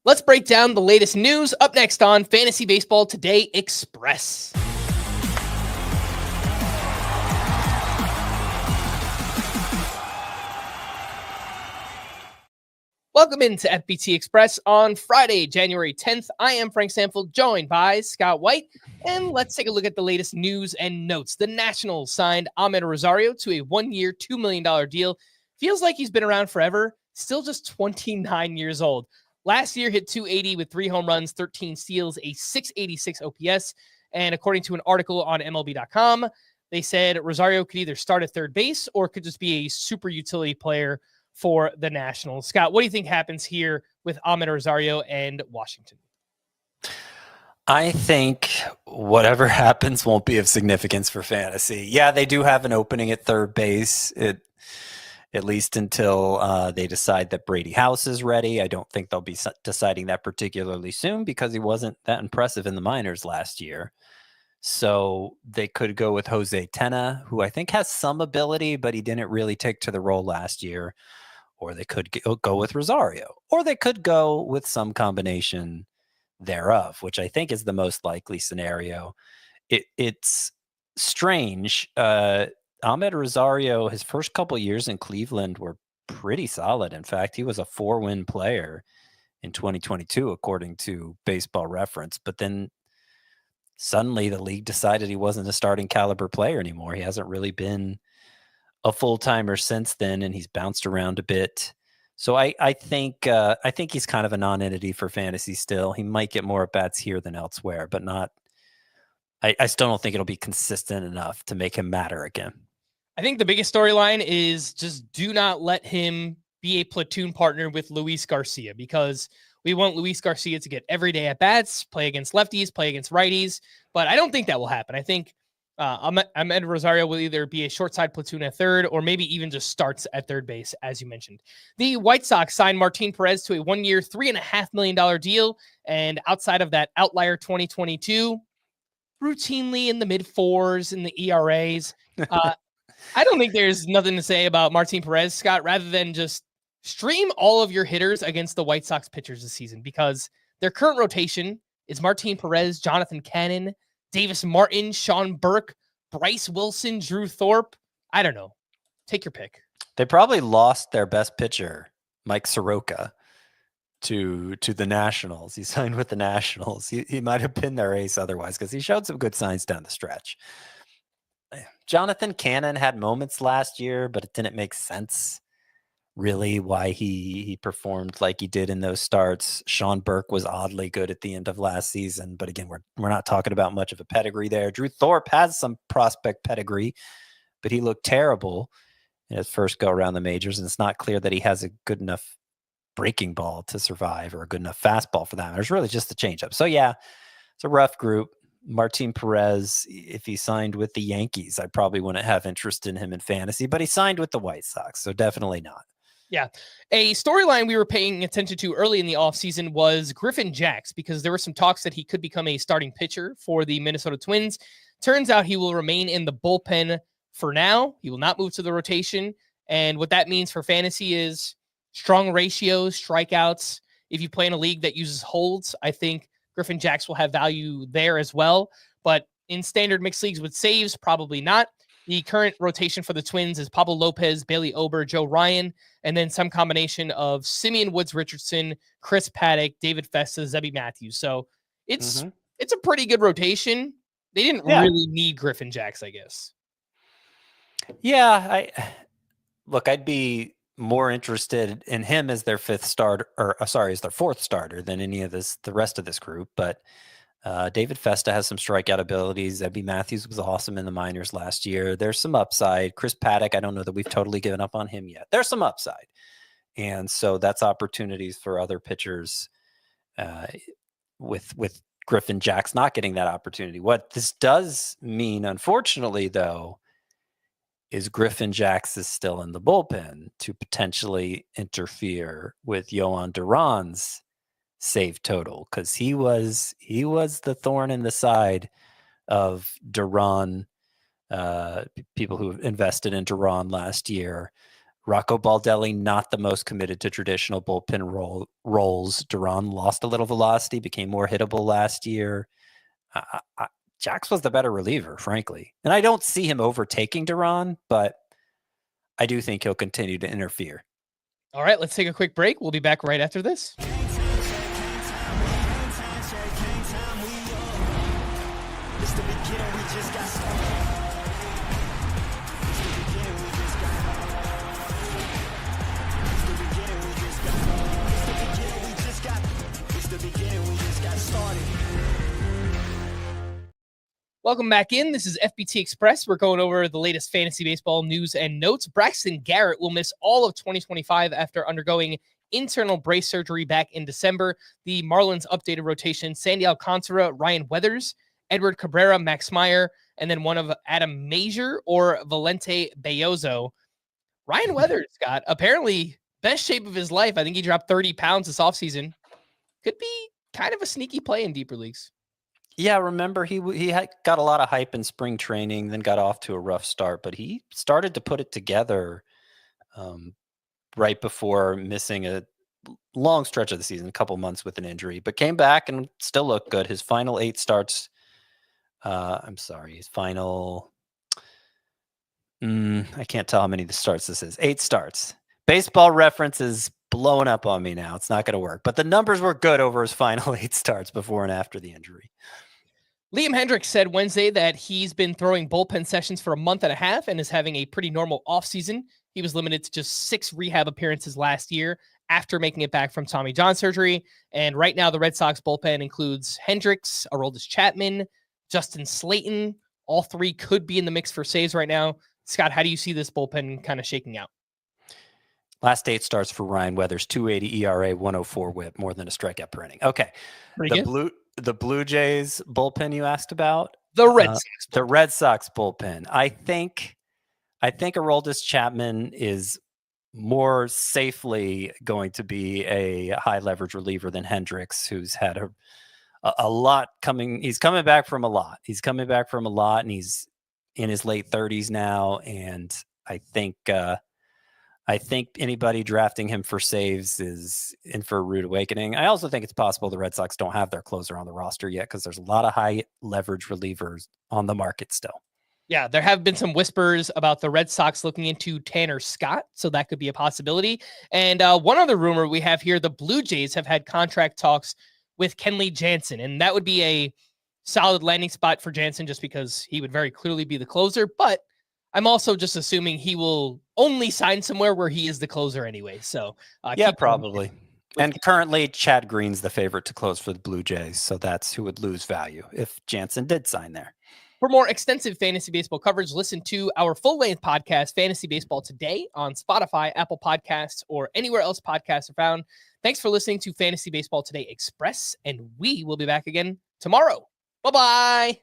Let's break down the latest news up next on Fantasy Baseball Today Express. Welcome into FBT Express on Friday, January 10th. I am Frank Stampfl, joined by Scott White, and let's take a look at the latest news and notes. The Nationals signed Amed Rosario to a one-year, $2 million deal. Feels like he's been around forever, still just 29 years old. Last year hit 280 with 3 home runs, 13 steals, a 686 OPS, and according to an article on MLB.com, they said Rosario could either start at third base or could just be a super utility player for the Nationals. Scott, what do you think happens here with Amed Rosario and Washington? I think whatever happens won't be of significance for fantasy. Yeah, they do have an opening at third base, at least until they decide that Brady House is ready. I don't think they'll be deciding that particularly soon because he wasn't that impressive in the minors last year. So they could go with Jose Tena, who I think has some ability, but he didn't really take to the role last year. Or they could go with Rosario, or they could go with some combination thereof, which I think is the most likely scenario. It's strange. Amed Rosario, his first couple years in Cleveland were pretty solid. In fact, he was a 4-win player in 2022, according to Baseball Reference. But then suddenly the league decided he wasn't a starting caliber player anymore. He hasn't really been a full-timer since then, and he's bounced around a bit. So I think he's kind of a non-entity for fantasy still. He might get more at-bats here than elsewhere, but not. I still don't think it'll be consistent enough to make him matter again. I think the biggest storyline is just do not let him be a platoon partner with Luis Garcia, because we want Luis Garcia to get everyday at-bats, play against lefties, play against righties, but I don't think that will happen. I think Amed Rosario will either be a short side platoon at third or maybe even just starts at third base, as you mentioned. The White Sox signed Martin Perez to a 1-year, $3.5 million deal. And outside of that outlier 2022, routinely in the mid-4s in the ERAs. I don't think there's nothing to say about Martin Perez, Scott, rather than just stream all of your hitters against the White Sox pitchers this season, because their current rotation is Martin Perez, Jonathan Cannon, Davis Martin, Sean Burke, Bryce Wilson, Drew Thorpe. I don't know. Take your pick. They probably lost their best pitcher, Mike Soroka, to the Nationals. He signed with the Nationals. He might have been their ace otherwise, because he showed some good signs down the stretch. Jonathan Cannon had moments last year, but it didn't make sense really why he performed like he did in those starts. Sean Burke was oddly good at the end of last season, but again, we're not talking about much of a pedigree there. Drew Thorpe has some prospect pedigree, but he looked terrible in his first go around the majors, and it's not clear that he has a good enough breaking ball to survive or a good enough fastball for that. It's really just the changeup. So yeah, it's a rough group. Martin Perez, if he signed with the Yankees, I probably wouldn't have interest in him in fantasy, but he signed with the White Sox, so definitely not. Yeah. A storyline we were paying attention to early in the offseason was Griffin Jax, because there were some talks that he could become a starting pitcher for the Minnesota Twins. Turns out he will remain in the bullpen for now. He will not move to the rotation. And what that means for fantasy is strong ratios, strikeouts. If you play in a league that uses holds, I think Griffin Jax will have value there as well. But in standard mixed leagues with saves, probably not. The current rotation for the Twins is Pablo Lopez, Bailey Ober, Joe Ryan, and then some combination of Simeon Woods Richardson, Chris Paddock, David Festa, Zebby Matthews. So it's a pretty good rotation. They didn't really need Griffin Jax, I guess. Yeah, I'd be more interested in him as their fifth starter, as their fourth starter than any of the rest of this group. But David Festa has some strikeout abilities. Zebby Matthews was awesome in the minors last year. There's some upside. Chris Paddock, I don't know that we've totally given up on him yet. There's some upside. And so that's opportunities for other pitchers with Griffin Jax not getting that opportunity. What this does mean, unfortunately, though, is Griffin Jax is still in the bullpen to potentially interfere with Yohan Duran's save total, because he was the thorn in the side of Duran. People who invested in Duran last year Rocco Baldelli, not the most committed to traditional bullpen roles. Duran lost a little velocity, became more hittable last year. Jax was the better reliever, frankly. And I don't see him overtaking Duran, but I do think he'll continue to interfere. All right, let's take a quick break. We'll be back right after this. Welcome back in. This is FBT Express. We're going over the latest fantasy baseball news and notes. Braxton Garrett will miss all of 2025 after undergoing internal brace surgery back in December. The Marlins updated rotation: Sandy Alcantara, Ryan Weathers, Edward Cabrera, Max Meyer, and then one of Adam Major or Valente Bellozo. Ryan Weathers, Scott, apparently best shape of his life. I think he dropped 30 pounds this offseason. Could be kind of a sneaky play in deeper leagues. Yeah, remember he had got a lot of hype in spring training, then got off to a rough start, but he started to put it together right before missing a long stretch of the season, a couple months with an injury, but came back and still looked good. His final 8 starts, his final, I can't tell how many starts this is. 8 starts. Baseball Reference is blowing up on me now. It's not going to work, but the numbers were good over his final 8 starts before and after the injury. Liam Hendriks said Wednesday that he's been throwing bullpen sessions for a month and a half and is having a pretty normal offseason. He was limited to just 6 rehab appearances last year after making it back from Tommy John surgery. And right now, the Red Sox bullpen includes Hendriks, Aroldis Chapman, Justin Slayton. All 3 could be in the mix for saves right now. Scott, how do you see this bullpen kind of shaking out? Last 8 starts for Ryan Weathers, 2.80 ERA, 104 WHIP, more than a strikeout per inning. Okay, the Blue Jays bullpen you asked about, the Red Sox bullpen. I think Aroldis Chapman is more safely going to be a high leverage reliever than Hendriks, who's had a lot coming. He's coming back from a lot. And he's in his late 30s now, and I think anybody drafting him for saves is in for a rude awakening. I also think it's possible the Red Sox don't have their closer on the roster yet because there's a lot of high leverage relievers on the market still. Yeah, there have been some whispers about the Red Sox looking into Tanner Scott, so that could be a possibility. And one other rumor we have here, the Blue Jays have had contract talks with Kenley Jansen, and that would be a solid landing spot for Jansen just because he would very clearly be the closer, but I'm also just assuming he will only sign somewhere where he is the closer anyway. So yeah, probably. And currently Chad Green's the favorite to close for the Blue Jays. So that's who would lose value if Jansen did sign there. For more extensive fantasy baseball coverage, listen to our full-length podcast, Fantasy Baseball Today, on Spotify, Apple Podcasts, or anywhere else podcasts are found. Thanks for listening to Fantasy Baseball Today Express, and we will be back again tomorrow. Bye-bye.